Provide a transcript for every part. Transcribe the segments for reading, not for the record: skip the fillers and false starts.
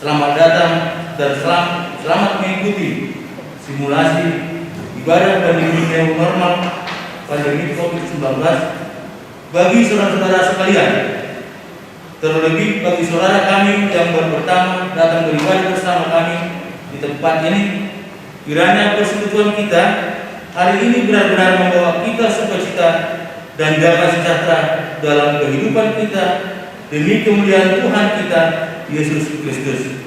Selamat datang dan selamat mengikuti simulasi ibadah pandemi new normal pandemi COVID-19 bagi saudara-saudara sekalian. Terlebih bagi saudara kami yang baru pertama datang beribadah bersama kami di tempat ini, kiranya persekutuan kita hari ini benar-benar membawa kita sukacita dan damai sejahtera dalam kehidupan kita demi kemuliaan Tuhan kita Yesus Kristus.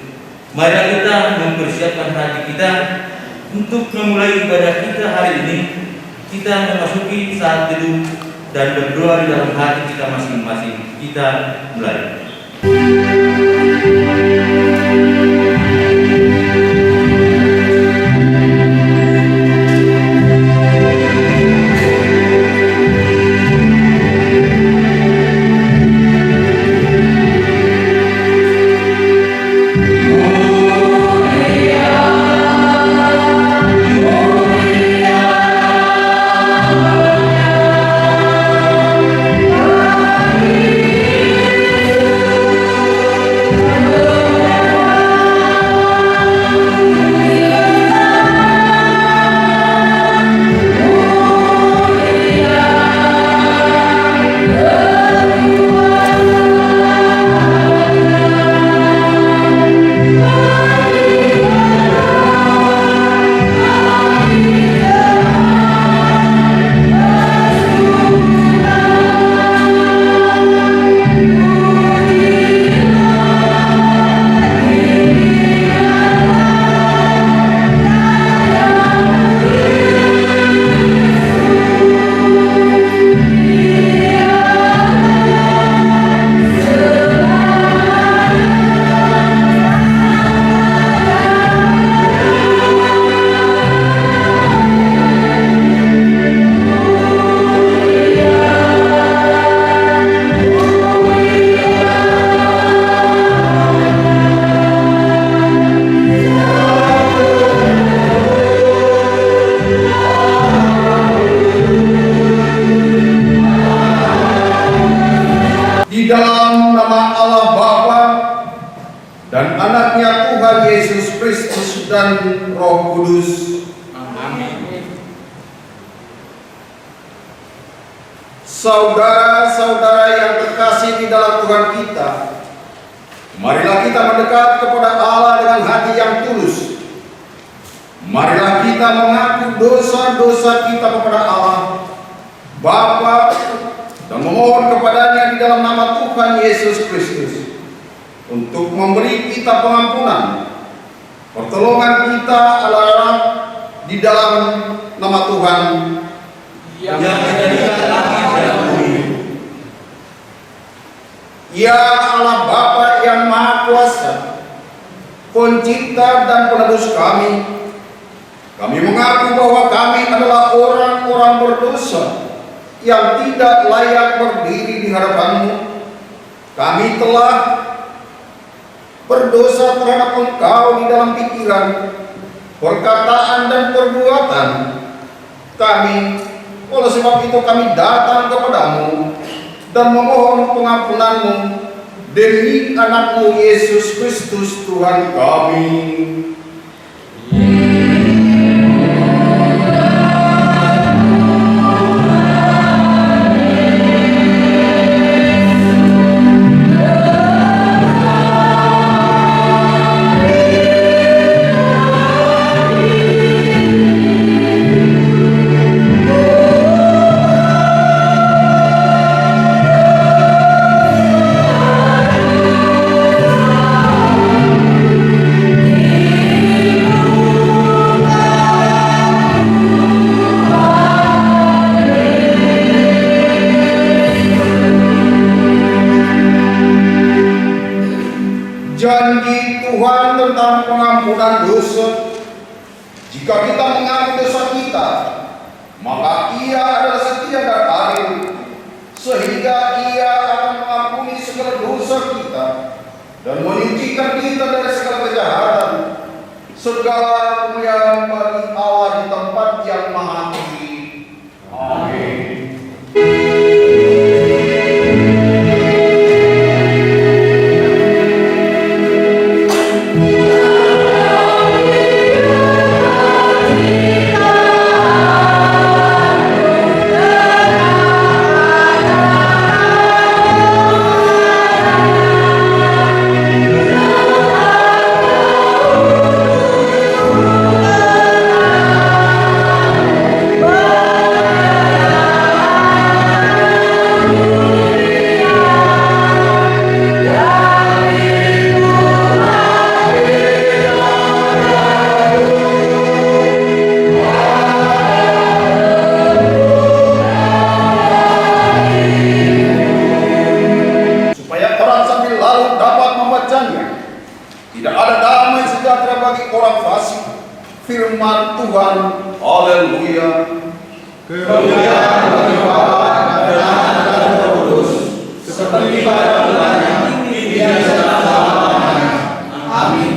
Mari kita mempersiapkan hati kita untuk memulai ibadah kita hari ini. Kita memasuki saat teduh dan berdoa di dalam hati kita masing-masing. Kita mulai. Di dalam nama Allah Bapa dan anaknya Tuhan Yesus Kristus dan Roh Kudus. Amin. Saudara-saudara yang terkasih di dalam Tuhan kita, marilah kita mendekat kepada Allah kita mengaku dosa-dosa kita kepada Allah Bapa dan memohon kepadanya di dalam nama Tuhan Yesus Kristus untuk memberi kita pengampunan, pertolongan kita Allah di dalam nama Tuhan yang menjadikan langit dan bumi. Ya Allah Bapa yang Maha Kuasa, Pencipta dan Penebus kami mengaku bahwa kami adalah orang-orang berdosa yang tidak layak berdiri di hadapan-Mu. Kami telah berdosa terhadap Engkau di dalam pikiran, perkataan dan perbuatan kami. Oleh sebab itu kami datang kepadamu dan memohon pengampunan-Mu demi anak-Mu Yesus Kristus Tuhan kami. Janji Tuhan tentang pengampunan dosa. Jika kita mengaku dosa kita, maka Ia adalah setia dan adil, sehingga Ia akan mengampuni segala dosa kita dan menyucikan kita dari segala kejahatan. Segala kemuliaan bagi Allah di tempat yang maha tinggi. Amin. Tidak ada damai sejahtera bagi orang fasik. Firman Tuhan, haleluya. Kemuliaan bagi Bapa dan Anak dan Roh Kudus, seperti pada mulanya, kini dan selama-lamanya. Amin.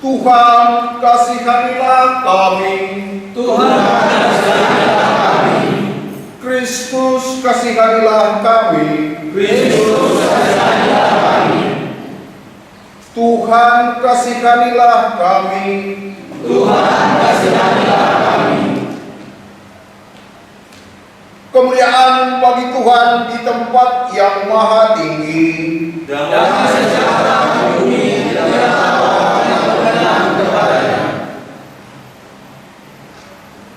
Tuhan kasihanilah kami. Tuhan kasihanilah kami. Kristus kasihanilah kami. Kristus kasihanilah kami. Tuhan kasihanilah kami. Tuhan kasihanilah kami. Kemuliaan bagi Tuhan di tempat yang maha tinggi. Damai sejahtera bumi dan orang yang berkenan kepadanya.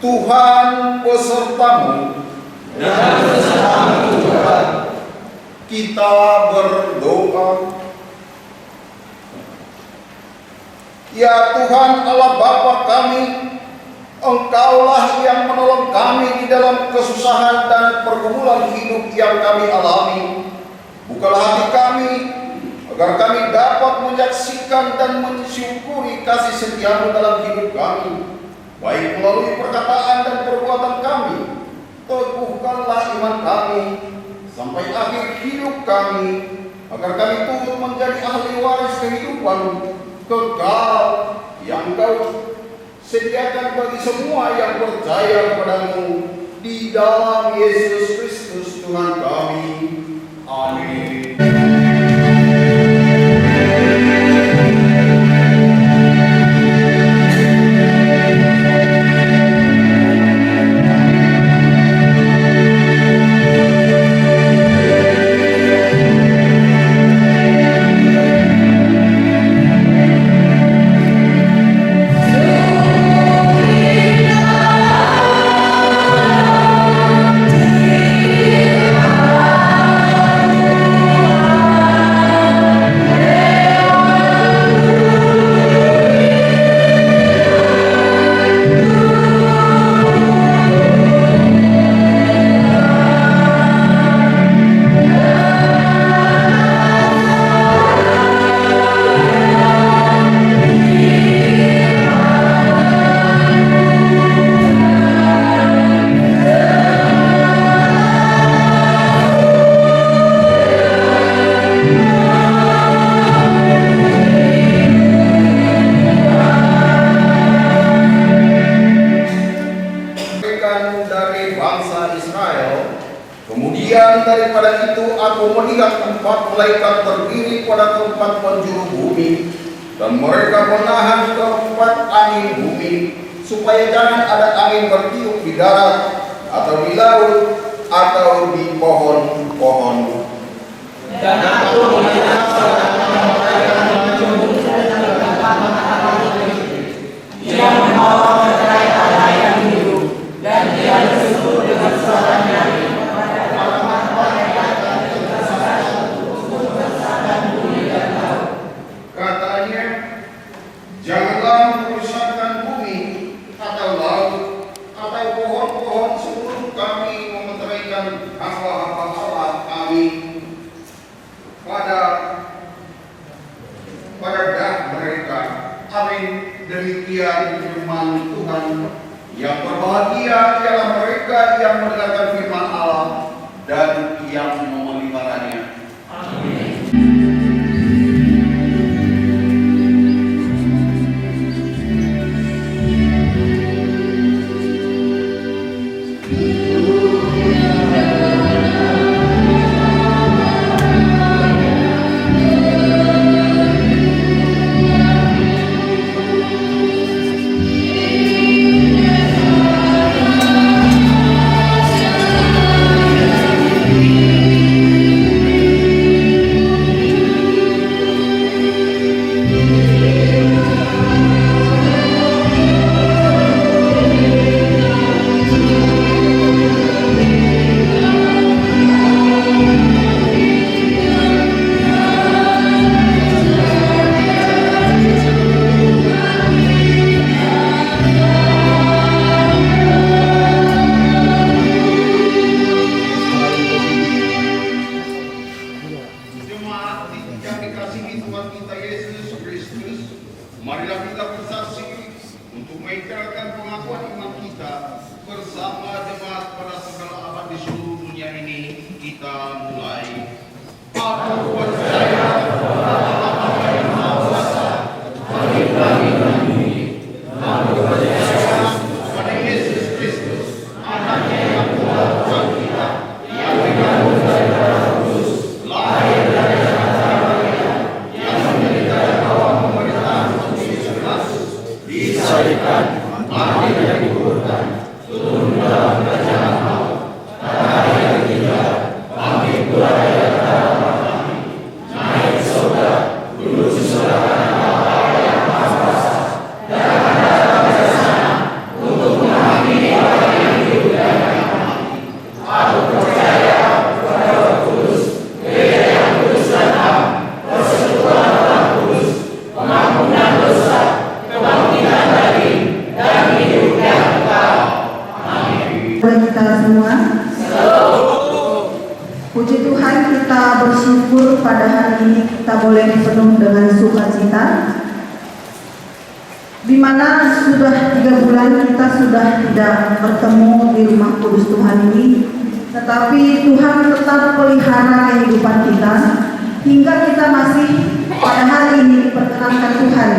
Tuhan besertamu. Dan besertamu juga. Kita berdoa. Ya Tuhan Allah Bapa kami, Engkaulah yang menolong kami di dalam kesusahan dan pergumulan hidup yang kami alami. Bukalah hati kami, agar kami dapat menyaksikan dan mensyukuri kasih setia-Mu dalam hidup kami, baik melalui perkataan dan perbuatan kami. Teguhkanlah iman kami sampai akhir hidup kami, agar kami turut menjadi ahli waris kehidupan kekal yang Kau sediakan bagi semua yang percaya kepada-Mu di dalam Yesus Kristus Tuhan kami. Amin. Sungguh aku melihat 4 malaikat berdiri pada tempat penjuru bumi, dan mereka menahan keempat angin bumi, supaya jangan ada angin bertiup di darat, atau di laut, atau di pohon-pohon. Dan aku melihat seorang malaikat maju yang membawa meterai Allah yang hidup, dan dia berseru dengan suara nyaring. Katanya, janganlah merusakkan bumi, atau laut, atau pohon-pohon sebelum kami memeteraikan hamba-hamba Allah kami pada dah mereka. Amin. Demikian firman Tuhan. Yang berbahagia ialah mereka yang mendengarkan firman Allah dan yang memeliharanya. Amin. Marilah kita bersaksi untuk mengikrarkan pengakuan iman kita bersama jemaat pada segala abad di seluruh dunia ini. Kita mulai. Aku percaya kepada Allah yang Maha Kuasa, Pencipta langit dan bumi. Aku percaya kepada Yesus Kristus, Anaknya yang Tuhan Tuhan kita, yang dikandung dari Roh Kudus, lahir dari Santa Maria, yang menderita dan bawah pemerintahan Pontius Pilatus, disalibkan, mati dan dikuburkan, turun dalam kerajaan maut, pada hari yang ketiga bangkit pula dari antara orang mati, naik ke surga, duduk di sebelah kanan Allah yang Maha Kuasa, dan akan datang ke sana untuk menghakimi orang yang hidup dan yang mati. Aku percaya kepada Roh Kudus, Gereja yang kudus dan am, persekutuan orang kudus, pengampunan dosa, kebangkitan daging, dan hidup yang kekal. Amin. Bagi kita semua, puji Tuhan, kita bersyukur pada hari ini kita boleh penuh dengan sukacita, di mana sudah 3 bulan kita sudah tidak bertemu di rumah kudus Tuhan ini, tetapi Tuhan tetap pelihara kehidupan kita hingga kita masih pada hari ini diperkenankan Tuhan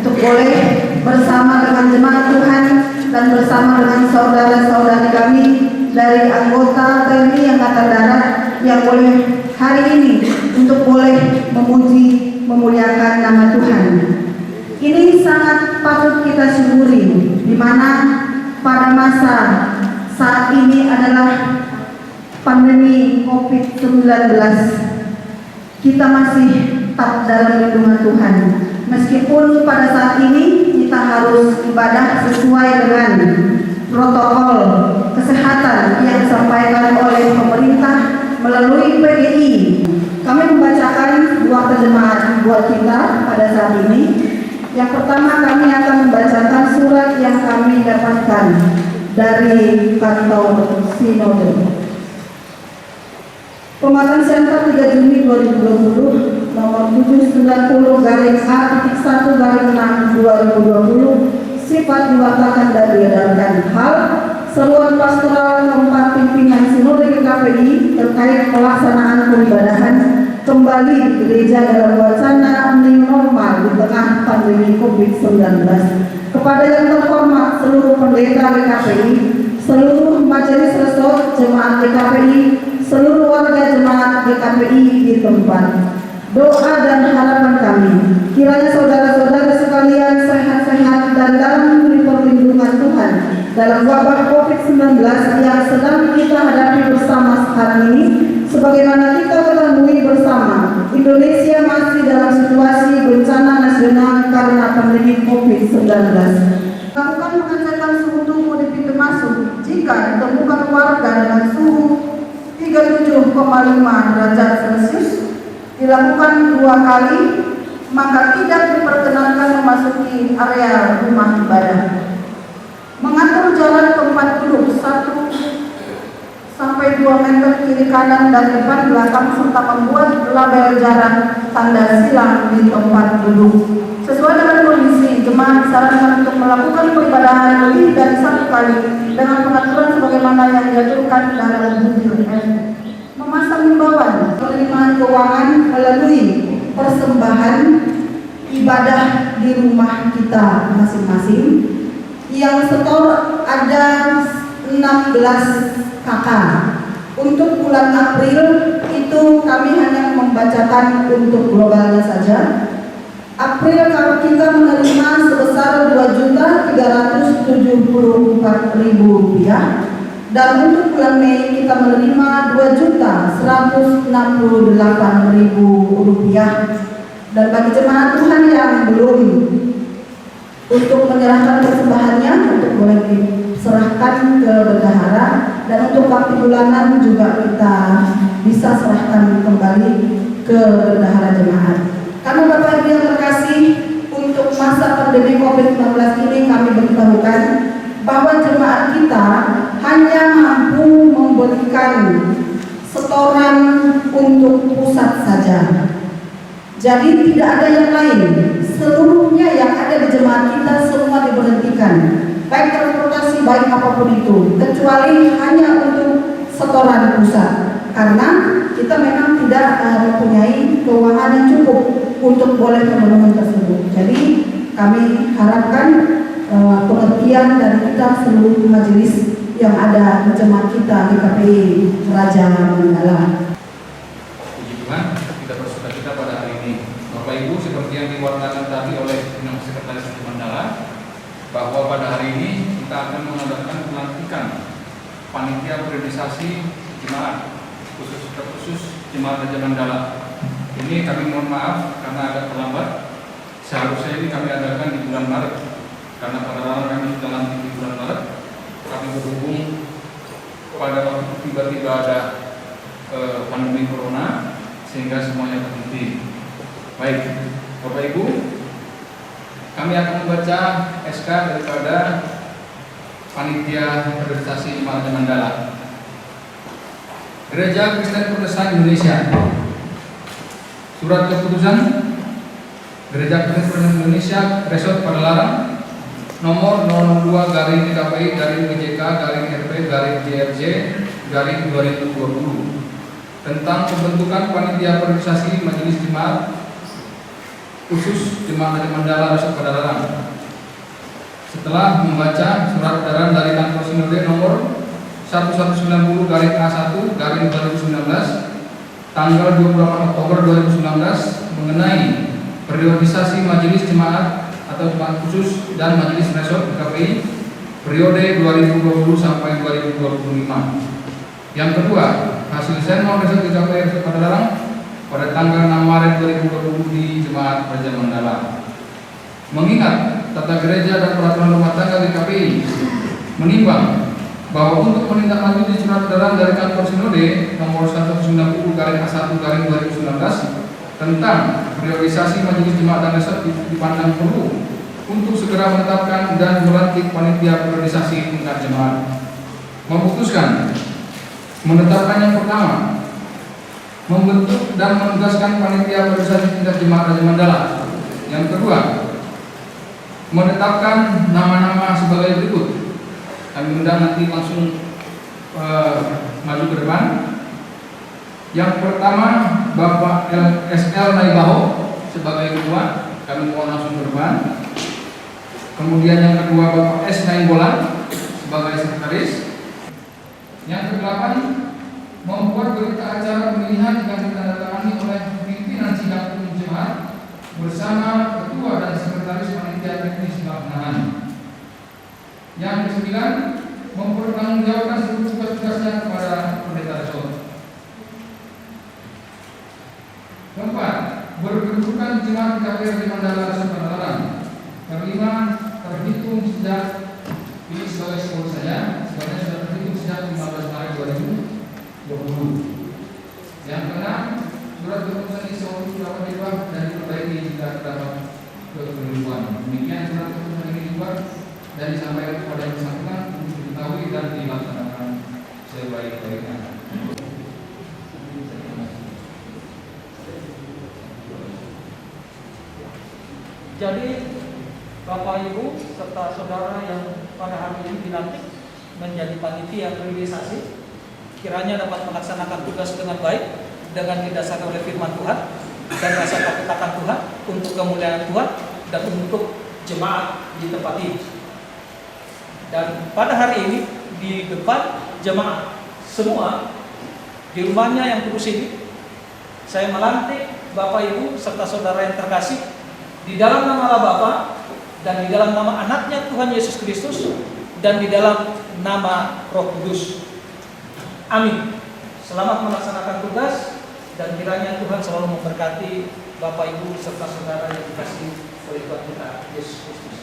untuk boleh bersama dengan jemaat Tuhan dan bersama dengan saudara-saudari kami dari anggota TNI Angkatan Darat yang boleh hari ini untuk boleh memuji, memuliakan nama Tuhan. Ini sangat patut kita syukuri, di mana pada masa saat ini adalah pandemi COVID-19, kita masih tetap dalam lindungan Tuhan. Meskipun pada saat ini kita harus ibadah sesuai dengan protokol kesehatan yang disampaikan oleh pemerintah melalui PGI. Kami membacakan 2 terjemahan buat kita pada saat ini. Yang pertama, kami akan membacakan surat yang kami dapatkan dari kantor Sinode. Pematan Center 3 Juni 2020 nomor 790-A-1-2020 sifat diwakilkan dan diedarkan. Hal seruan pastoral keempat pimpinan Sinode GKPI terkait pelaksanaan peribadahan kembali di gereja dalam wacana new normal di tengah pandemi COVID-19. Kepada yang terhormat seluruh pendeta GKPI, seluruh majelis resort jemaat GKPI, seluruh warga jemaat GKPI di tempat. Doa dan harapan kami, kiranya saudara-saudara sekalian sehat-sehat dan dalam perlindungan Tuhan dalam wabah COVID-19 yang sedang kita hadapi bersama sekarang ini. Sebagaimana kita ketahui bersama, Indonesia masih dalam situasi bencana nasional karena pandemi COVID-19. Lakukan pengecekan suhu tubuh di pintu masuk jika ditemukan warga dengan suhu 37,5 derajat Celcius dilakukan 2 kali, maka tidak diperkenankan memasuki area rumah ibadah. Mengatur jarak tempat duduk 1 sampai 2 meter kiri kanan dan depan belakang serta membuat label jarak tanda silang di tempat duduk. Sesuai dengan kondisi, jemaat disarankan untuk melakukan peribadahan lebih dari 1 kali dengan pengaturan sebagaimana yang diaturkan dalam buku. Memasang himbauan penerimaan keuangan melalui persembahan ibadah di rumah kita masing-masing yang setor ada 16 KK. Untuk bulan April itu kami hanya membacakan untuk globalnya saja. April kalau kita menerima sebesar Rp2.374.000 dan untuk bulan Mei kita menerima Rp2.168.000. Dan bagi jemaat Tuhan yang belum untuk menyerahkan persembahannya, untuk boleh diserahkan ke bendahara, dan untuk waktu bulanan juga kita bisa serahkan kembali ke bendahara jemaat. Karena Bapak Ibu yang terkasih, untuk masa pandemi COVID-19 ini kami beritahukan bahwa jemaat kita hanya mampu memberikan setoran untuk pusat saja. Jadi tidak ada yang lain. Seluruhnya yang ada di jemaat kita semua diberhentikan, baik transportasi, baik apapun itu, kecuali hanya untuk setoran pusat, karena kita memang tidak mempunyai keuangan yang cukup untuk boleh memenuhi tersebut. Jadi kami harapkan pengertian dari kita seluruh majelis yang ada di jemaat kita di KPI Raja Manggala. Puji Tuhan, kita bersuka cita pada hari ini. Bapak Ibu, seperti yang diwartakan tadi oleh Sekretaris Mandala, bahwa pada hari ini kita akan mengadakan pelantikan panitia periodisasi jemaat khusus jemaat Raja Mandala. Ini kami mohon maaf karena agak terlambat. Seharusnya ini kami adakan di bulan Maret, karena pada lalu kami sudah lantik di bulan Maret. Kami berhubung pada waktu itu tiba-tiba ada pandemi corona sehingga semuanya berhenti. Baik, Bapak Ibu, kami akan membaca SK daripada panitia periodisasi jemaat Raja Mandala. Gereja Kristen Protestan Indonesia. Surat keputusan Gereja Kristen Protestan Indonesia Resort Padalarang nomor 002-GJK-RP-RJ-2020 tentang pembentukan panitia periodisasi majelis jemaat khusus jemaat Raja Mandala Resort Padalarang. Setelah membaca surat edaran dari kantor sinode nomor 1190-A1-2019 tanggal 28 Oktober 2019 mengenai periodisasi majelis jemaat atau jemaat khusus dan majelis resort KPI periode 2020 sampai 2025. Yang kedua, hasil senmol resort KPI Resort Padalarang pada tanggal 6 Maret 2020 di Jemaat Raja Mandala. Mengingat tata gereja dan peraturan rumah tangga di KPI menimbang bahwa untuk menindaklanjuti surat edaran dari kantor sinode nomor 190-A1-2019 tentang periodisasi majelis jemaat dan resort dipandang perlu untuk segera menetapkan dan melantik panitia periodisasi tingkat jemaat. Memutuskan menetapkan yang pertama, membentuk dan menugaskan panitia periodisasi tingkat jemaat Raja Mandala. Yang kedua, menetapkan nama-nama sebagai berikut. Kami undang nanti langsung maju ke depan. Yang pertama, Bapak SL Naibaho sebagai ketua, kami mohon langsung ke depan. Kemudian yang kedua, Bapak S Nainggolan sebagai sekretaris. Yang ke-8, membuat berita acara pemilihan yang ditandatangani oleh pimpinan sidang umum jemaat bersama ketua dan sekretaris panitia teknis pelaksanaan. Yang ke-9, mempertanggungjawabkan seluruh tugas-tugasnya kepada pendeta resort. Keempat, berkedudukan jemaat KPR di Mandala Sumatera. Kelima, terhitung sejak ini sebagai skor saya, sebenarnya sudah terhitung sejak 15 Maret 2020. Yang keenam, surat keputusan isi waktu dapat diubah dan diperbaiki jika terdapat kekeliruan. Demikian surat keputusan ini dibuat dan disampaikan kepada yang bersangkutan untuk diketahui dan dilaksanakan sebaik-baiknya. Jadi Bapak Ibu serta saudara yang pada hari ini dilantik menjadi panitia priorisasi, kiranya dapat melaksanakan tugas dengan baik dengan didasarkan oleh firman Tuhan dan rasa takut akan Tuhan untuk kemuliaan Tuhan dan untuk jemaat di tempat ini. Dan pada hari ini di depan jemaat semua di rumahnya yang kudus ini, saya melantik Bapak Ibu serta saudara yang terkasih di dalam nama Allah Bapa dan di dalam nama anaknya Tuhan Yesus Kristus dan di dalam nama Roh Kudus. Amin. Selamat melaksanakan tugas dan kiranya Tuhan selalu memberkati Bapak Ibu serta saudara yang dikasihi oleh Tuhan kita Yesus Kristus.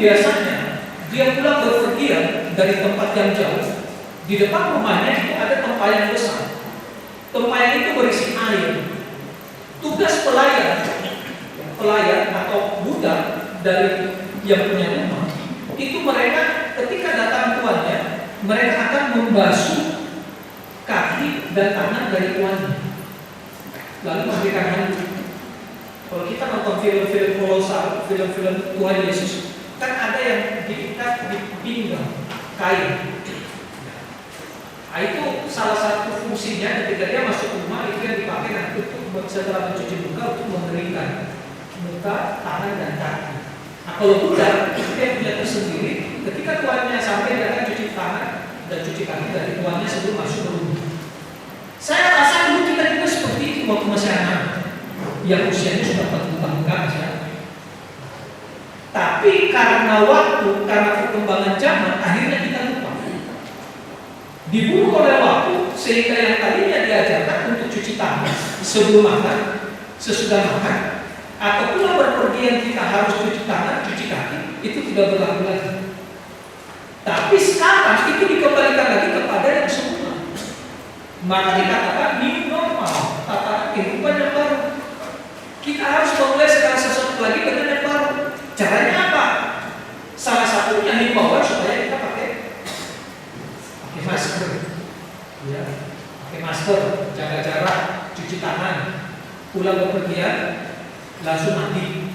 Biasanya dia pulang berpergian dari tempat yang jauh. Di depan rumahnya itu ada tempayan besar. Tempayan itu berisi air. Tugas pelayan atau budak dari yang punya rumah itu, mereka ketika datang tuannya, mereka akan membasuh kaki dan tangan dari tuannya, lalu memberikan handuk. Kalau kita nonton film-film kolosal, film-film Tuhan Yesus, kan ada yang diikat di pinggang kain. Nah, itu salah satu fungsinya ketika dia masuk rumah, itu yang dipakai nanti untuk setelah mencuci muka untuk mengeringkan muka, tangan dan kaki. Nah, kalau budak dia punya tersendiri, ketika tuannya sampai dia akan cuci tangan dan cuci kaki dari tuannya sebelum masuk ke rumah. Saya rasa dulu kita juga seperti itu waktu masih anak, yang usianya sudah 40 tahun kan ya. Tapi karena waktu, karena perkembangan zaman, akhirnya kita lupa. Dibunuh oleh waktu, sehingga yang tadinya diajarkan untuk cuci tangan sebelum makan, sesudah makan, atau pulang berpergian bepergian kita harus cuci tangan, cuci kaki, itu tidak berlaku lagi. Tapi sekarang itu dikembalikan lagi kepada yang semula. Maka dikatakan new normal, tatanan kehidupan yang baru. Kita harus memulai segala sesuatu lagi dengan yang baru. Caranya apa? Salah satunya himbauan supaya kita pakai masker, ya, pakai masker, jaga jarak, cuci tangan, pulang bepergian langsung mandi.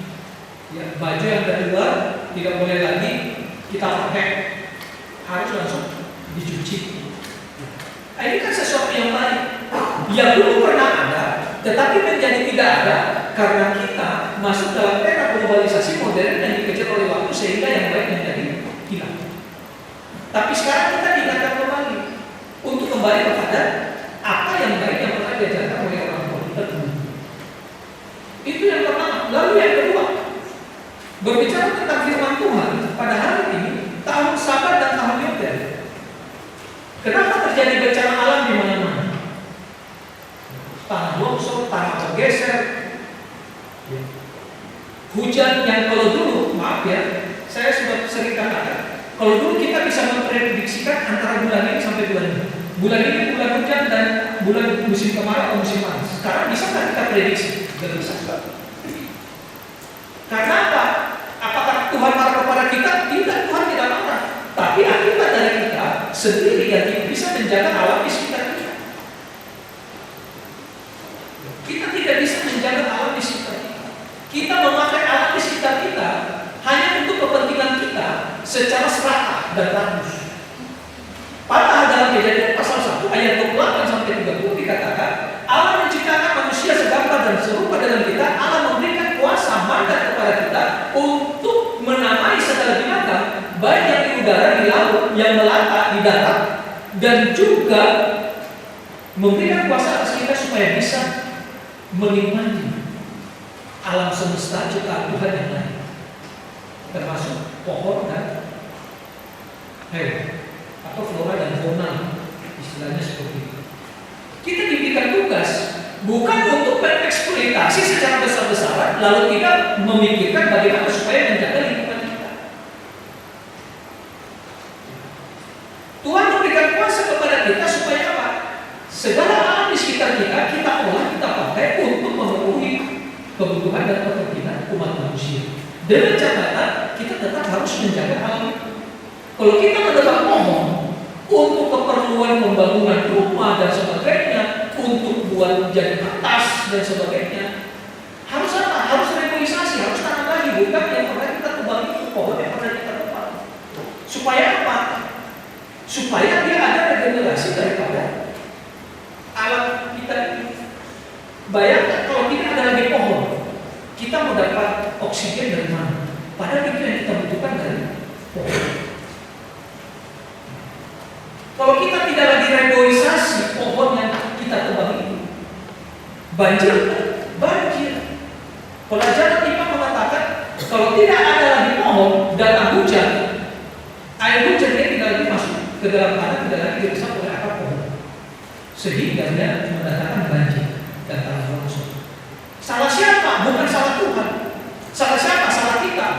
Ya, baju yang dari luar tidak boleh lagi kita pakai, harus langsung dicuci. Nah, ini kan sesuatu yang baik, yang belum pernah ada, tetapi menjadi tidak ada karena kita masuk dalam era globalisasi modern yang dikejar oleh waktu sehingga yang baik menjadi hilang. Tapi sekarang kita diingatkan kembali untuk kembali kepada apa yang baik yang pernah diajarkan oleh orang tua kita dulu. Itu yang pertama. Lalu yang kedua, berbicara tentang firman Tuhan pada hari ini, tahun Sabat dan tahun Yobel. Kenapa terjadi bencana alam di mana-mana? Tanah longsor, tanah bergeser, hujan yang kalau dulu, maaf ya, saya sudah sering katakan, kalau dulu kita bisa memprediksikan antara bulan ini sampai bulan ini. Bulan ini bulan hujan dan bulan musim kemarau atau musim panas. Sekarang bisa nggak kita prediksi? Tidak bisa. Karena apa? Apakah Tuhan marah kepada kita? Tidak, Tuhan tidak marah. Tapi akibat dari kita sendiri yang tidak bisa menjaga alam di sekitar kita. Kita tidak bisa menjaga alam di sekitar kita. Kita memakai alam di sekitar kita hanya untuk kepentingan kita secara serakah dan rakus. Padahal dalam Kejadian pasal 1 ayat 28 sampai 30 dikatakan Allah menciptakan manusia segambar dan serupa dengan kita. Allah memberikan kuasa mandat kepada kita untuk menamai segala binatang, baik yang di udara, di laut, yang melata di darat, dan juga memberikan kuasa atas kita supaya bisa menikmati alam semesta ciptaan Tuhan yang lain, termasuk pohon dan atau flora dan fauna, istilahnya seperti itu. Kita diberikan tugas bukan untuk bereksploitasi secara besar-besaran, lalu tidak memikirkan bagaimana supaya menjaga lingkungan kita. Tuhan memberikan kuasa kepada kita supaya apa? Segala alam di sekitar kita, kita olah, kita pakai untuk memenuhi kebutuhan dan kepentingan umat manusia. Dengan catatan kita tetap harus menjaga alam itu. Kalau kita menebang pohon untuk keperluan pembangunan rumah dan sebagainya, untuk buat jadi kertas dan sebagainya, harus apa? Harus reboisasi, harus tanam lagi, bukan yang pernah kita tebang itu pohon yang pernah kita tebang. Supaya apa? Supaya dia ada regenerasi daripada alam kita ini. Bayangkan kalau tidak ada lagi pohon, kita mau dapat oksigen dari mana? Padahal itu yang kita butuhkan dari pohon. Kalau kita tidak lagi reboisasi pohon yang kita tebang itu, banjir. Pelajaran IPA mengatakan kalau tidak ada lagi pohon, datang hujan, air hujan dia tidak lagi masuk ke dalam tanah, tidak lagi diresap oleh akar pohon, sehingga dia mendatangkan banjir dan tanah longsor. Salah siapa? Bukan salah Tuhan. Salah siapa? Salah kita.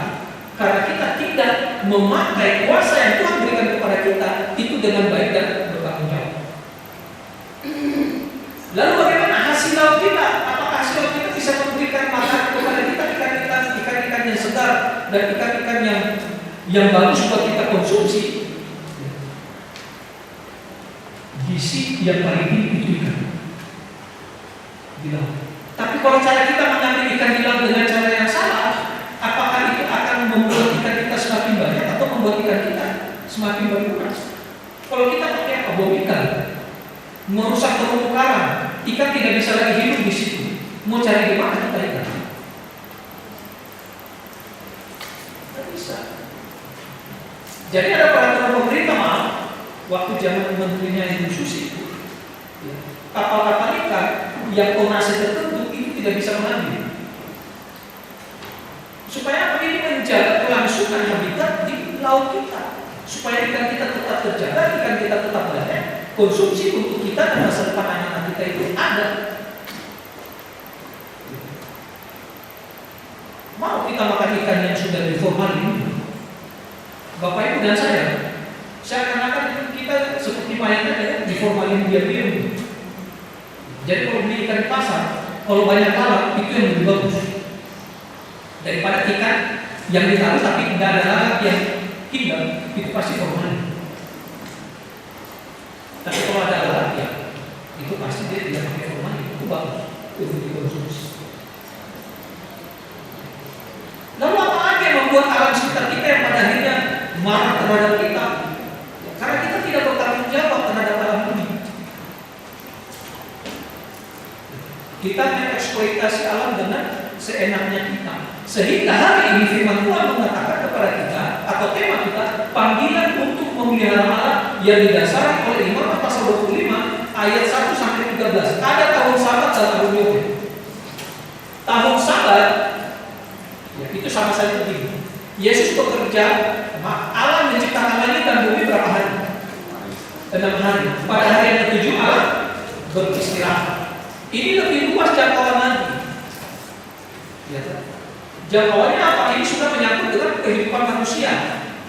Karena kita tidak memakai kuasa yang Tuhan berikan kepada kita itu dengan baik dan bertanggung jawab. Lalu bagaimana hasil laut kita? Apakah hasil laut kita bisa memberikan makanan kepada kita, ikan-ikan yang segar dan ikan-ikan yang bagus buat kita konsumsi? Gizi yang paling tinggi itu ikan di laut. Tapi kalau cara kita mengambil ikan di laut dengan cara yang salah, apakah itu akan membuat ikan kita semakin banyak atau membuat ikan kita semakin berkurang? Kalau kita pakai apa? Bom ikan, merusak terumbu karang, ikan tidak bisa lagi hidup di situ. Mau cari di mana kita ikan? Tidak bisa. Jadi ada peraturan pemerintah, maaf, waktu zaman menterinya Ibu Susi, kapal-kapal ikan yang tonase tertentu itu tidak bisa mengambil. Supaya apa? Ini menjaga kelangsungan habitat di laut kita, supaya ikan kita tetap terjaga, ikan kita tetap banyak, konsumsi untuk kita dan masa depan anak-anak kita itu ada. Mau kita kita makan ikan yang sudah diformalin, Bapak Ibu dan saya seakan-akan kita seperti mayat aja diformalin diam-diam. Jadi kalau beli ikan di pasar, kalau banyak lalat itu yang lebih bagus daripada ikan yang ditaruh tapi tidak ada lalat yang tinggal, itu pasti formalin. Tapi kalau ada lalat ya, itu pasti dia tidak pakai formalin, itu bagus, itu dikonsumsi. Lalu apa aja yang membuat alam sekitar kita yang pada akhirnya marah terhadap kita? Karena kita tidak bertanggung jawab terhadap alam ini. Kita mengeksploitasi alam dengan seenaknya kita. Sehingga hari ini firman Tuhan mengatakan kepada kita, atau tema kita, panggilan untuk memelihara alam yang didasarkan oleh Imamat pasal 25 ayat 1 sampai 13. Ada tahun Sabat dan tahun Yobel. Tahun Sabat ya, itu sama saja begini. Yesus bekerja, Allah menciptakan langit dan bumi berapa hari? 6 hari. Pada hari yang ke-7 Allah beristirahat. Ini lebih luas jangkauan nanti. Ya, jangkauannya apa? Ini sudah menyangkut dengan kehidupan manusia.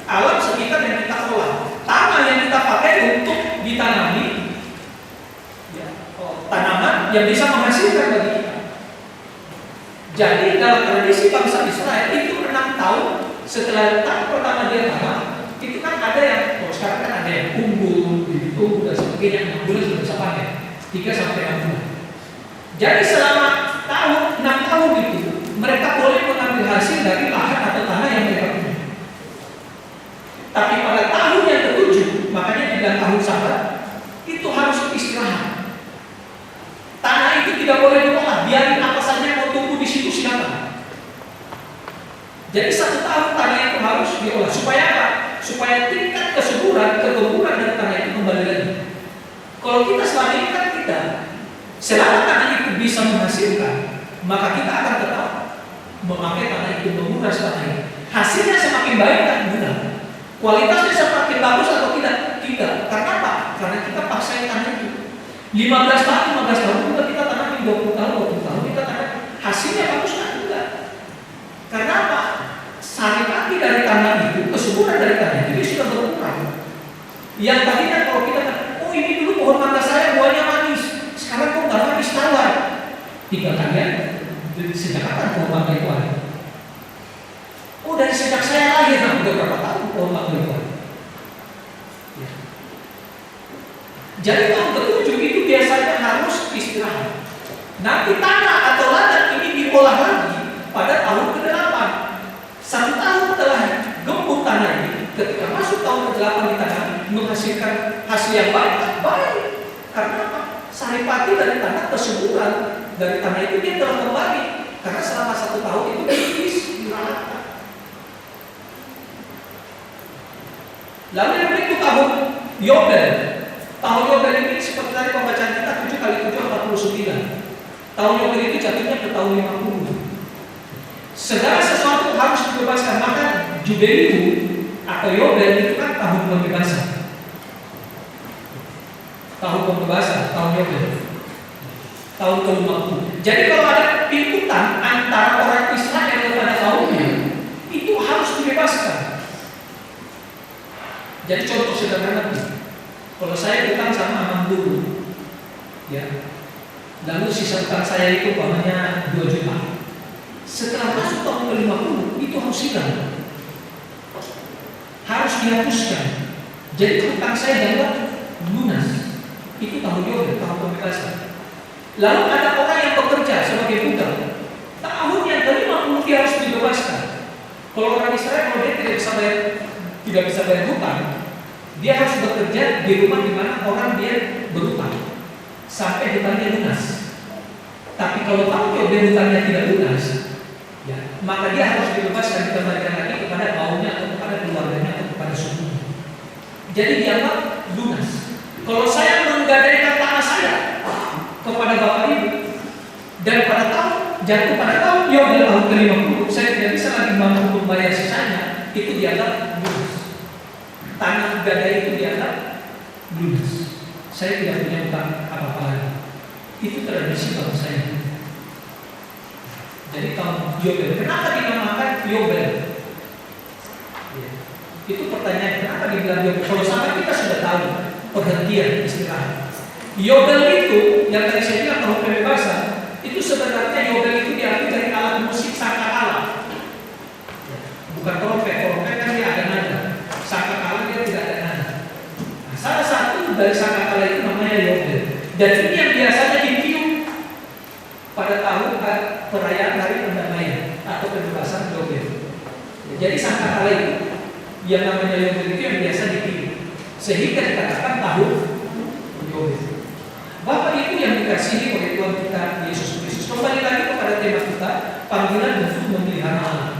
Alam sekitar yang kita olah, tanah yang kita pakai untuk ditanami, ya, tanaman yang bisa menghasilkan bagi kita. Jadi dalam tradisi bangsa Israel itu 6 tahun setelah tahun pertama dia tanam, itu kan ada yang, sekarang kan ada yang unggul, ditunggu dan sebagainya, 6 bulan sudah bisa pakai, 3 sampai 6 bulan. Jadi selama 6 tahun itu mereka boleh mengambil hasil dari lahan atau tanah yang mereka punya. Tapi pada tahun yang ke-7, makanya di tahun Sabat itu harus istirahat. Tanah itu tidak boleh diolah, biarin apa saja yang mau tumbuh di situ silakan. Jadi 1 tahun tanah itu harus diolah. Supaya apa? Supaya tingkat kesuburan, ketumbuhan dari tanah itu kembali lagi. Kalau kita selama ini kan kita, selama tanah itu bisa menghasilkan, maka kita akan tetap memakai tanah itu, menguras tanah itu. Hasilnya semakin baik dan benar. Kualitasnya semakin bagus atau tidak? Tidak. Karena apa? Karena kita paksain tanah itu. 15 tahun juga kita tanam, 20 tahun kita tanam. Hasilnya bagus kan? Enggak. Karena apa? Saripati dari tanah itu, kesuburan dari tanah itu sudah berkurang. Yang tadinya kalau kita oh ini dulu pohon mangga saya buahnya manis, sekarang kok nggak manis, tawar. 3 kalian sejak kapan pohon mangga itu ada? Oh dari sejak saya lahir, udah berapa tahun pohon mangga itu ada? Ya. Jadi tahun ke-7 itu biasanya harus istirahat. Nanti tanah atau ladang ini diolah lagi pada tahun ke-8. 1 tahun setelah gembur tanah ini, ketika masuk tahun ke-8 di tanah, menghasilkan hasil yang baik. Karena apa? Saripati dari tanah, kesuburan dari tanah itu dia telah kembali. Karena selama 1 tahun itu istirahat. Lalu yang berikut tahun Yobel. Tahun Yobel ini seperti tadi pembacaan kita 7 kali 7 49. Tahun Yobel itu jatuhnya ke tahun 50. Segala sesuatu harus dibebaskan. Maka Jubiliu atau Yobel itu kan tahun pembebasan. Tahun pembebasan, tahun Yobel. Tahun ke-50. Jadi kalau ada pintutan antara orang Israel kepada kaumnya, itu harus dibebaskan. Jadi contoh sederhana, kalau saya utang sama Amang dulu, ya, lalu sisa utang saya itu umpamanya 2 juta. Setelah masuk tahun ke-50 itu harus hilang, harus dihapuskan. Jadi utang saya dianggap lunas. Itu tahun Yobel, tahun pembebasan. Lalu ada orang yang bekerja sebagai budak, tahun yang ke-50 dia harus dibebaskan. Kalau orang Israel, kalau dia tidak bisa bayar hutang, dia harus bekerja di rumah di mana orang dia berhutang sampai hutangnya lunas. Tapi kalau tahun Yobel hutangnya tidak lunas, ya, maka dia harus dibebaskan, dikembalikan lagi kepada kaumnya atau kepada keluarganya atau kepada sukunya. Jadi dianggap lunas. Kalau saya menggadaikan tanah saya kepada bapak ibu dan pada tahun jatuh pada tahun Yobel tahun ke-50, saya tidak bisa lagi mampu membayar sisanya, itu dianggap lunas. Tanah gadai itu dianggap lunas. Saya tidak punya utang apa-apa lagi. Itu tradisi bangsa saya. Jadi tahun Yobel. Kenapa dinamakan Yobel? Ya. Itu pertanyaan, kenapa dibilang Yobel? Kalau sampai kita sudah tahu perhentian istirahat. Yobel itu yang tadi saya bilang tahun pembebasan, itu sebenarnya Yobel itu diambil dari alat musik sangkakala. Bukan trompet, trompet kan dia ada nada. Sangkakala dia tidak ada nada. Nah, salah satu dari sangkakala itu namanya Yobel. Dan ini yang biasanya ditiup pada tahun perayaan hari perdamaian atau kebebasan Yobel. Jadi sangkakala itu yang namanya Yobel itu yang biasa ditiup, sehingga dikatakan tahun Yobel. Bapak Ibu yang dikasihi oleh Tuhan kita Yesus Kristus, kembali lagi kepada tema kita, panggilan untuk memelihara Allah.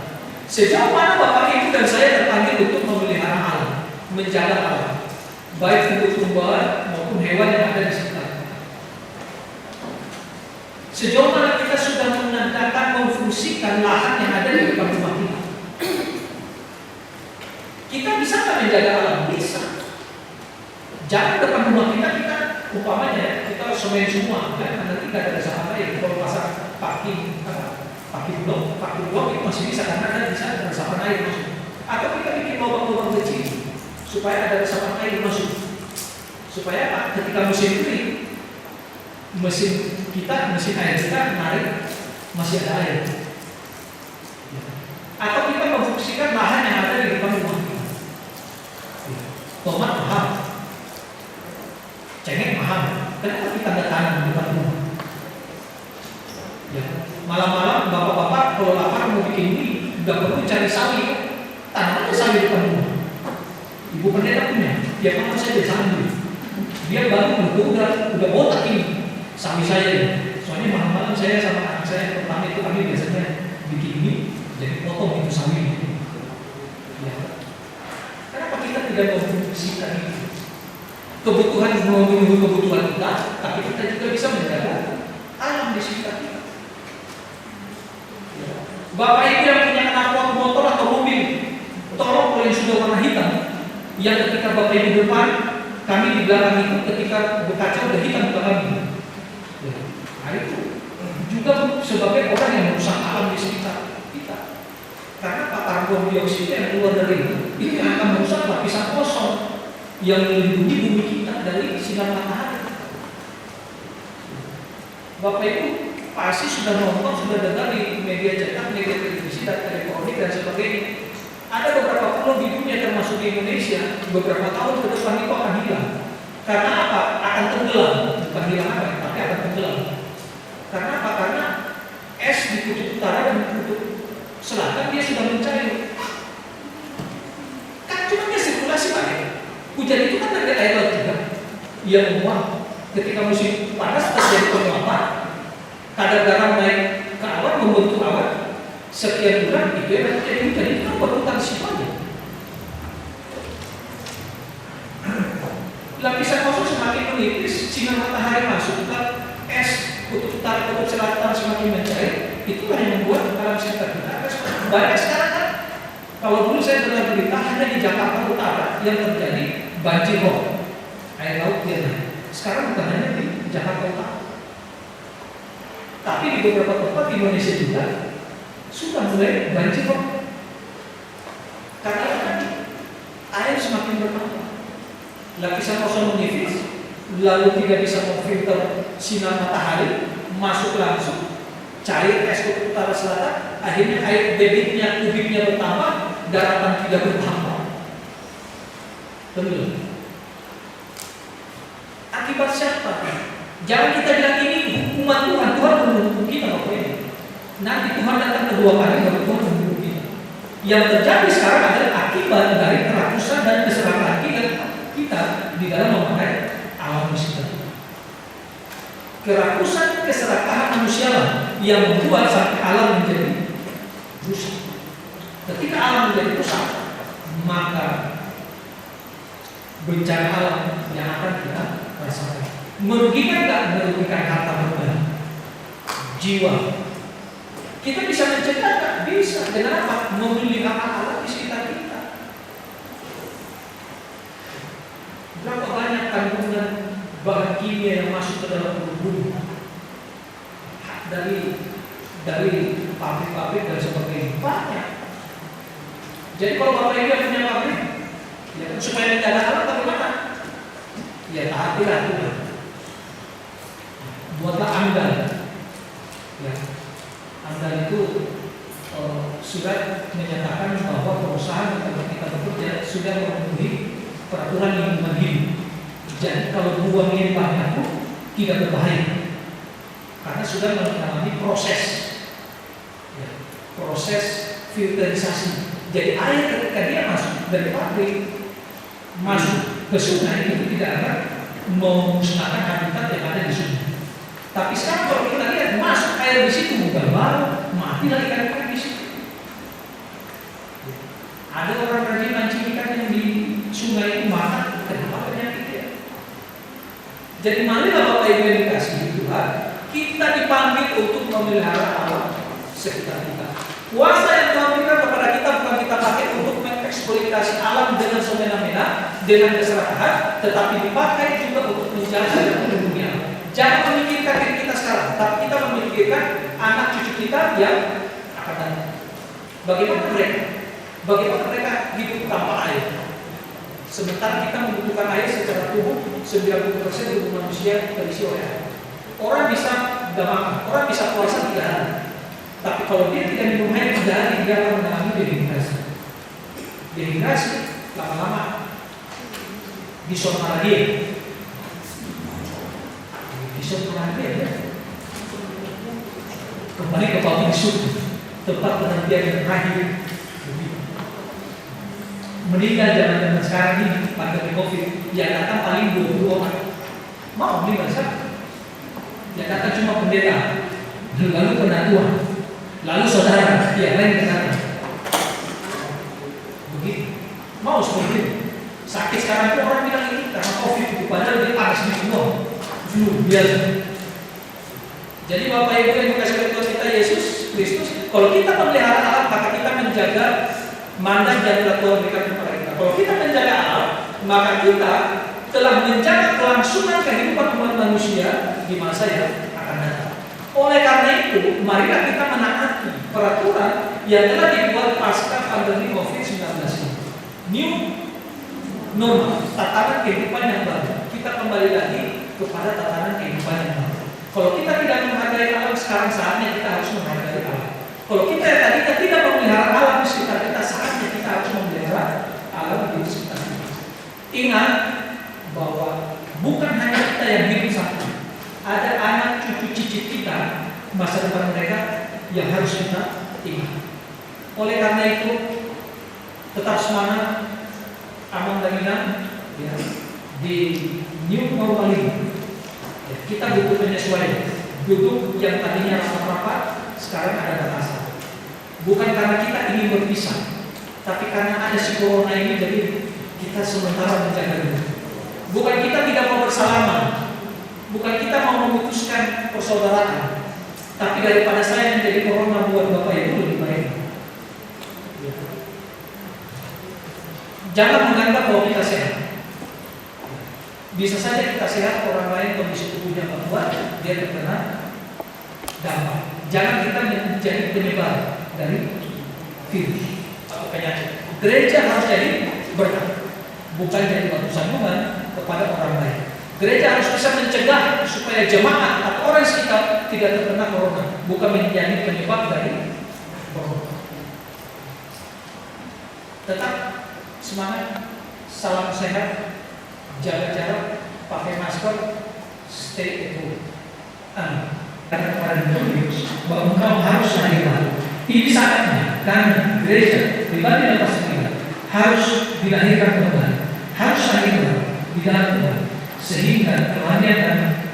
Sejauh mana Bapak Ibu dan saya terpanggil untuk memelihara Allah, menjaga Allah, baik tumbuh-tumbuhan maupun hewan yang ada di sekitar kita. Sejauh mana kita sudah menandakan memfungsikan lahan yang ada di depan rumah kita. Kita bisa menjaga alam? Bisa. Jangan depan rumah kita umpamanya kita semen semua, kan? Nanti tidak ada sampah lain. Kalau pasang parking blok itu masih bisa karena ada bisa ada resapan air masuk. Atau kita bikin lubang-lubang kecil supaya ada resapan air masuk. Supaya apa? Ketika musim kering, mesin air kita menarik masih ada air. Atau kita memfungsikan lahan yang ada di depan rumah kita. Tomat mahal, cengkeh mahal. Kenapa kita nggak tanam di depan rumah? Ya, malam-malam bapak-bapak kalau lapar mau bikin mie, nggak perlu cari sawi, tanam aja sawi di depan rumah. Ibu pendeta punya, dia makan saja sawi. Dia baru udah botak ini sawi saya ini. Soalnya malam-malam saya sama anak saya pertama itu kami biasanya bikin mie, jadi potong itu sawi. Ya. Kenapa kita tidak memfungsikan itu? Kebutuhan memenuhi kebutuhan kita, tapi kita juga bisa menjaga alam di sekitar kita. Bapak Ibu yang punya knalpot motor atau mobil, tolong kalau yang sudah warna hitam, yang ketika Bapak Ibu depan, kami di belakang itu ketika berkaca udah hitam di belakang itu. Nah itu juga sebagai orang yang merusak alam di sekitar kita. Karena karbon dioksida yang keluar dari itu yang akan merusak lapisan ozon yang melindungi bumi kita dari sinar matahari. Bapak Ibu pasti sudah nonton, sudah dengar di media cetak, media televisi, dan elektronik dan sebagainya. Ada beberapa pulau di dunia termasuk di Indonesia beberapa tahun ke depan itu akan hilang. Karena apa? Akan tenggelam, bukan hilang apa, tapi akan tenggelam. Karena apa? Karena es di kutub utara dan kutub selatan dia sudah mencair. Kan cuma dia sirkulasi Pak. Hujan itu kan ada air laut juga yang menguap. Ketika musim panas terjadi penguapan, kadar garam naik ke awan membentuk awan. Sekian bulan itu ya nanti jadi hujan itu kan berputar situ aja. Lapisan ozon semakin menipis, sinar matahari masuk ke es kutub utara, kutub selatan semakin mencair. Itulah yang membuat alam sekitar kita banyak sekarang kan. Kalau dulu saya dengar berita hanya di Jakarta Utara yang terjadi banjir rob, air laut yang naik. Sekarang bukan hanya di Jakarta Utara, tapi di beberapa tempat di Indonesia juga sudah mulai banjir rob. Karena air semakin bertambah, lapisan ozon menipis, lalu tidak bisa memfilter sinar matahari, masuk langsung cair es kutub utara selatan, akhirnya air debitnya, kubiknya bertambah, daratan tidak bertambah. Betul. Akibat siapa? Jangan kita bilang ini hukuman Tuhan, Tuhan menghukum kita Bapak Ibu. Nanti Tuhan datang kedua kali baru Tuhan menghukum kita. Yang terjadi sekarang adalah akibat dari kerakusan dan keserakahan kita di dalam memakai alam sekitar. Kerakusan keserakahan manusia yang membuat sampai alam menjadi rusak. Ketika alam menjadi rusak, maka bencana alam yang akan kita rasakan. Merugikan nggak? Merugikan harta benda, jiwa. Kita bisa mencegah nggak? Bisa. Dengan apa? Memelihara alam di sekitar kita. Berapa banyak kandungan bahan kimia yang masuk ke dalam tubuh dari pabrik-pabrik dan sebagainya banyak. Jadi kalau Bapak Ibu yang punya pabrik, ya supaya menjaga alam bagaimana? Ya taatilah Tuhan. Buatlah amdal. Ya, amdal itu sudah menyatakan bahwa perusahaan tempat kita bekerja sudah memenuhi peraturan lingkungan hidup. Jadi kalau buang limbahnya pun tidak berbahaya karena sudah mengalami proses, ya, proses filterisasi. Jadi air ketika dia masuk dari pabrik masuk ke sungai itu tidak akan memusnahkan habitat yang ada di sungai. Tapi sekarang kalau kita lihat masuk air di situ bukan baru mati lagi ikan di situ. Ada orang rajin mancing ikan yang di sungai itu makan, kenapa penyakitnya? Jadi marilah Bapak Ibu yang dikasihi Tuhan, kita dipanggil untuk memelihara alam sekitar kita. Kuasa yang Tuhan berikan kepada kita bukan kita pakai untuk mengeksploitasi alam dengan semena-mena, dengan keserakahan, tetapi dipakai juga untuk menjaga dan melindungi. Jangan memikirkan diri kita sekarang, tapi kita memikirkan anak cucu kita yang akan datang. Bagaimana mereka? Bagaimana mereka hidup tanpa air? Sementara kita membutuhkan air secara tubuh, 90% tubuh manusia terisi oleh air. Orang bisa makan, orang bisa puasa 3 hari. Tapi kalau dia tidak minum air 3 hari, dia akan mengalami dehidrasi. Dehidrasi lama-lama disomalagia. Disomalagia ya. Kembali ke Batu Bisu, tempat penantian yang terakhir. Meninggal zaman sekarang ini pandemi COVID yang datang paling 20 orang. Mau meninggal siapa? Yang datang cuma pendeta, lalu penatua, lalu saudara, yang lain datang. Begitu. Mau seperti itu. Sakit sekarang itu orang bilang ini karena COVID itu padahal dia panas di semua. Flu biasa. Jadi Bapak Ibu yang dikasihi Tuhan kita Yesus Kristus, kalau kita memelihara alam maka kita menjaga mandat dan Tuhan berikan kepada kita. Kalau kita menjaga alam, maka kita telah menjaga kelangsungan kehidupan umat manusia di masa yang akan datang. Oleh karena itu, marilah kita menaati peraturan yang telah dibuat pasca pandemi COVID-19 ini. New normal, tatanan kehidupan yang baru. Kita kembali lagi kepada tatanan kehidupan yang baru. Kalau kita tidak menghargai alam, sekarang saatnya kita harus menghargai alam. Kalau kita tadinya tidak memelihara alam di sekitar kita, saatnya kita harus memelihara alam di sekitar kita. Ingat bahwa bukan hanya kita yang hidup saat ini, ada anak cucu cicit kita, masa depan mereka yang harus kita ingat. Oleh karena itu, tetap semangat, aman dan ingat ya, di new normal ini. Ya, kita butuh penyesuaian. Duduk yang tadinya rapat-rapat, sekarang ada batasan. Bukan karena kita ingin berpisah, tapi karena ada si corona ini, jadi kita sementara menjaga diri. Bukan kita tidak mau bersalaman, bukan kita mau memutuskan persaudaraan, tapi daripada saya menjadi corona buat Bapak Ibu lebih baik. Jangan menganggap bahwa kita sehat. Bisa saja kita sehat, orang lain kondisi tubuhnya nggak kuat, dia terkena dampak. Jangan kita menjadi penyebar dari virus atau penyakit. Gereja harus jadi berkat, bukan jadi batu sandungan kepada orang lain. Gereja harus bisa mencegah supaya jemaat atau orang sekitar tidak terkena corona, bukan menjadi penyebab dari corona. Tetap semangat, salam sehat, jaga jarak, pakai masker, stay at home. Karena kepada Yesus bahwa engkau harus lahirkan. Ini saatnya kami gereja pribadi dan pastor harus dilahirkan kembali, harus lahirkan di dalam Tuhan, sehingga kerohanian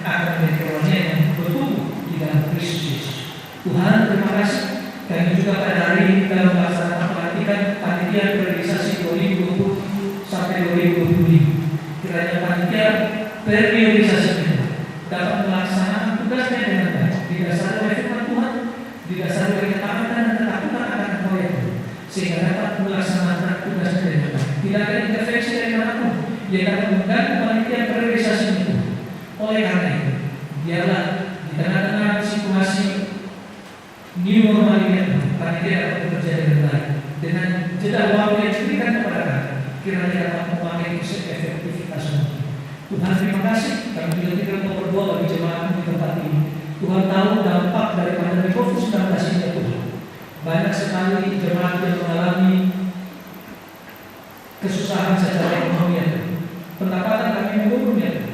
akan menjadi kerohanian yang bertumbuh di dalam Kristus Yesus. Tuhan, terima kasih. Kami juga pada hari ini dalam melaksanakan pelatihan panitia priorisasi 2020 sampai 2025. Kiranya panitia priorisasi dapat melaksanakan tugasnya dengan baik, didasari oleh firman Tuhan, didasari oleh ketaatan dan ketakutan akan Engkau ya Tuhan, sehingga dapat melaksanakan tugasnya dengan baik. Tidak ada intervensi dari manapun yang dapat mengganggu panitia priorisasi itu. Oleh karena itu, biarlah di tengah-tengah situasi new normal ini panitia dapat bekerja dengan baik dengan jeda waktu yang diberikan kepada kami. Kiranya dapat memakai efektivitas mungkin. Tuhan terima kasih. Kami juga tidak mau berdoa bagi jemaat di tempat ini. Tuhan tahu dampak dari pandemi COVID-19 ini ya Tuhan. Banyak sekali jemaat yang mengalami kesusahan secara ekonomi ya Tuhan. Pendapatan kami menurun ya Tuhan.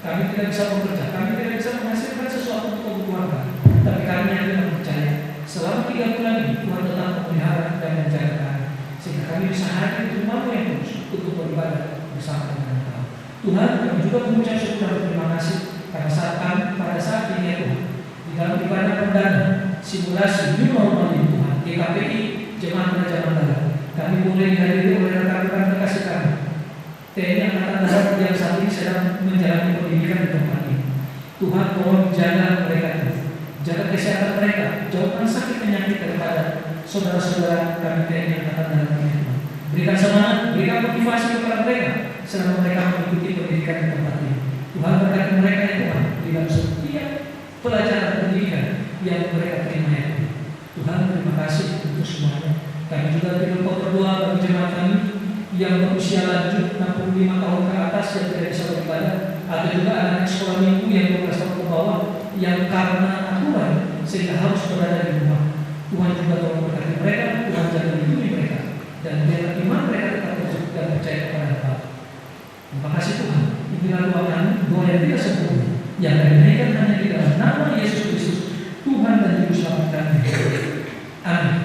Kami tidak bisa bekerja, kami tidak bisa menghasilkan sesuatu untuk kebutuhan kami. Tapi kami yang percaya selama 3 bulan ini Tuhan tetap memelihara dan menjaga kami, sehingga kami bisa hadir di rumah yang kudus untuk beribadah bersama dengan Kau. Tuhan, kami juga mengucap syukur dan terima kasih pada saat ini ya Tuhan, di dalam ibadah perdana simulasi new normal ini Tuhan, GKPI Jemaat Gereja Mandala, kami boleh dihadiri oleh rekan-rekan terkasih kami TNI Angkatan Darat yang saat ini sedang menjalani pendidikan di tempat ini. Tuhan tolong jaga mereka itu, jaga kesehatan mereka, jauhkan sakit penyakit daripada saudara-saudara kami TNI Angkatan Darat ini. Berikan semangat, berikan motivasi kepada mereka selama mereka mengikuti pendidikan di tempat ini. Tuhan berkati mereka ya Tuhan di dalam setiap pelajaran pendidikan yang mereka terima ya Tuhan. Tuhan terima kasih untuk semuanya. Kami juga berdoa bagi jemaat kami yang berusia lanjut 65 tahun ke atas yang tidak bisa beribadah. Ada juga anak sekolah minggu yang 12 tahun ke bawah yang karena aturan sehingga harus berada di rumah. Tuhan juga tolong berkati mereka, Tuhan jaga lindungi mereka, dan biarlah iman mereka tetap terus dan percaya kepada Allah. Terima kasih Tuhan. Inilah doa kami, doa yang tidak sempurna, yang kami naikkan hanya di dalam nama Yesus Kristus, Tuhan dan Juru Selamat kami. Amin.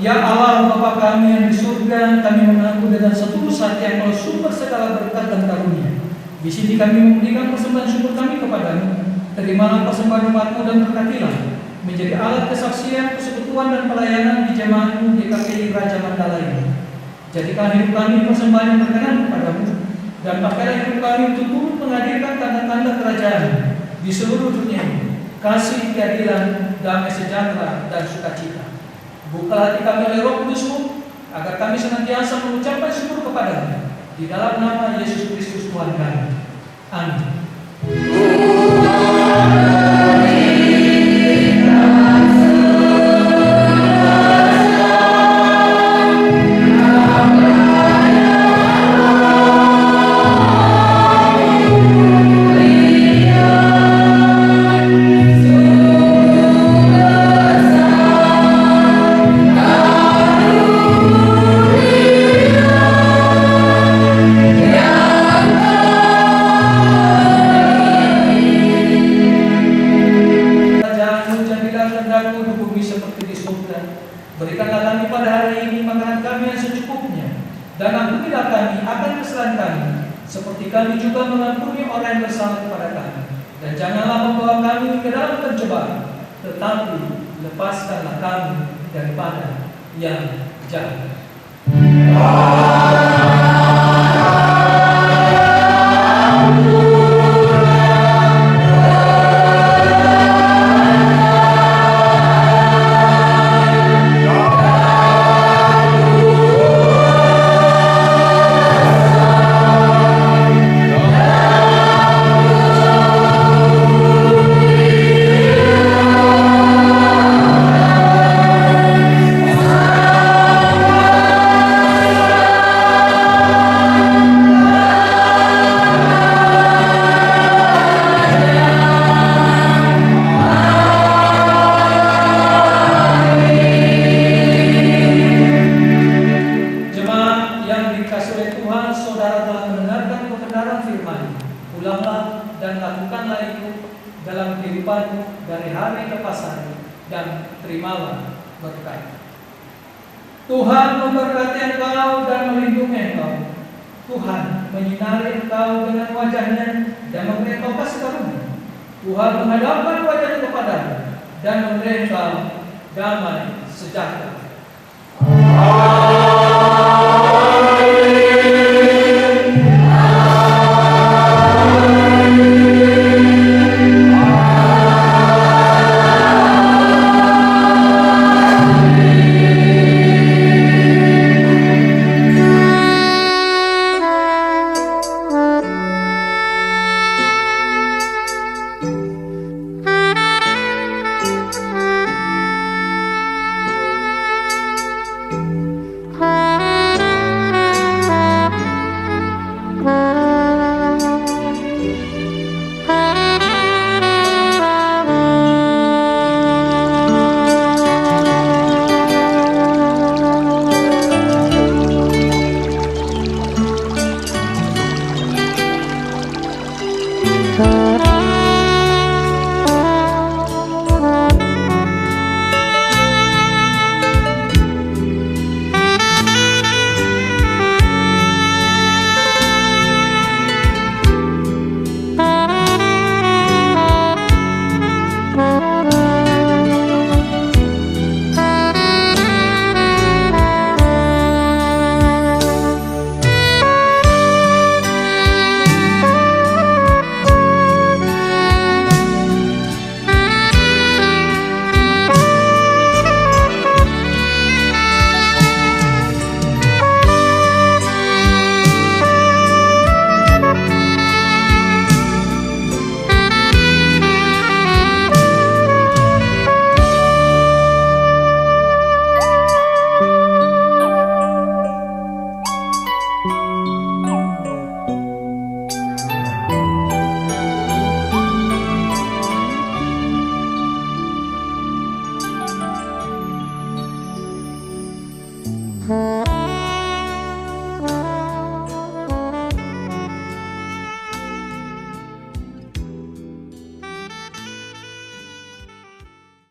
Ya Allah Bapa kami yang di surga, kami mengaku dengan setulus hati yang Engkau sumber segala berkat dan karunia. Di sini kami memberikan persembahan syukur kami kepadamu. Terimalah persembahan umat-Mu dan berkatilah menjadi alat kesaksian, persekutuan dan pelayanan di jemaat-Mu di KPI Raja Mandala ini. Jadikan hidup kami persembahan yang berkenan kepadamu, dan pakailah hidup kami untuk turut menghadirkan tanda-tanda kerajaan di seluruh dunia ini. Kasih, keadilan, damai sejahtera, dan sukacita. Bukalah hati kami oleh Roh Kudus-Mu, agar kami senantiasa mengucapkan syukur kepadamu. Di dalam nama Yesus Kristus Tuhan kami. Amin. Berikanlah kami pada hari ini makanan kami yang secukupnya, dan ampunilah kami akan kesalahan kami, seperti kami juga mengampuni orang yang bersalah kepada kami. Dan janganlah membawa kami ke dalam pencobaan, tetapi lepaskanlah kami daripada yang jahat. Tuhan memberkati engkau dan melindungi engkau. Tuhan menyinari engkau dengan wajah-Nya dan memberi engkau kasih karunia. Tuhan menghadapkan wajah-Nya kepadamu dan memberi engkau damai sejahtera. Hmm.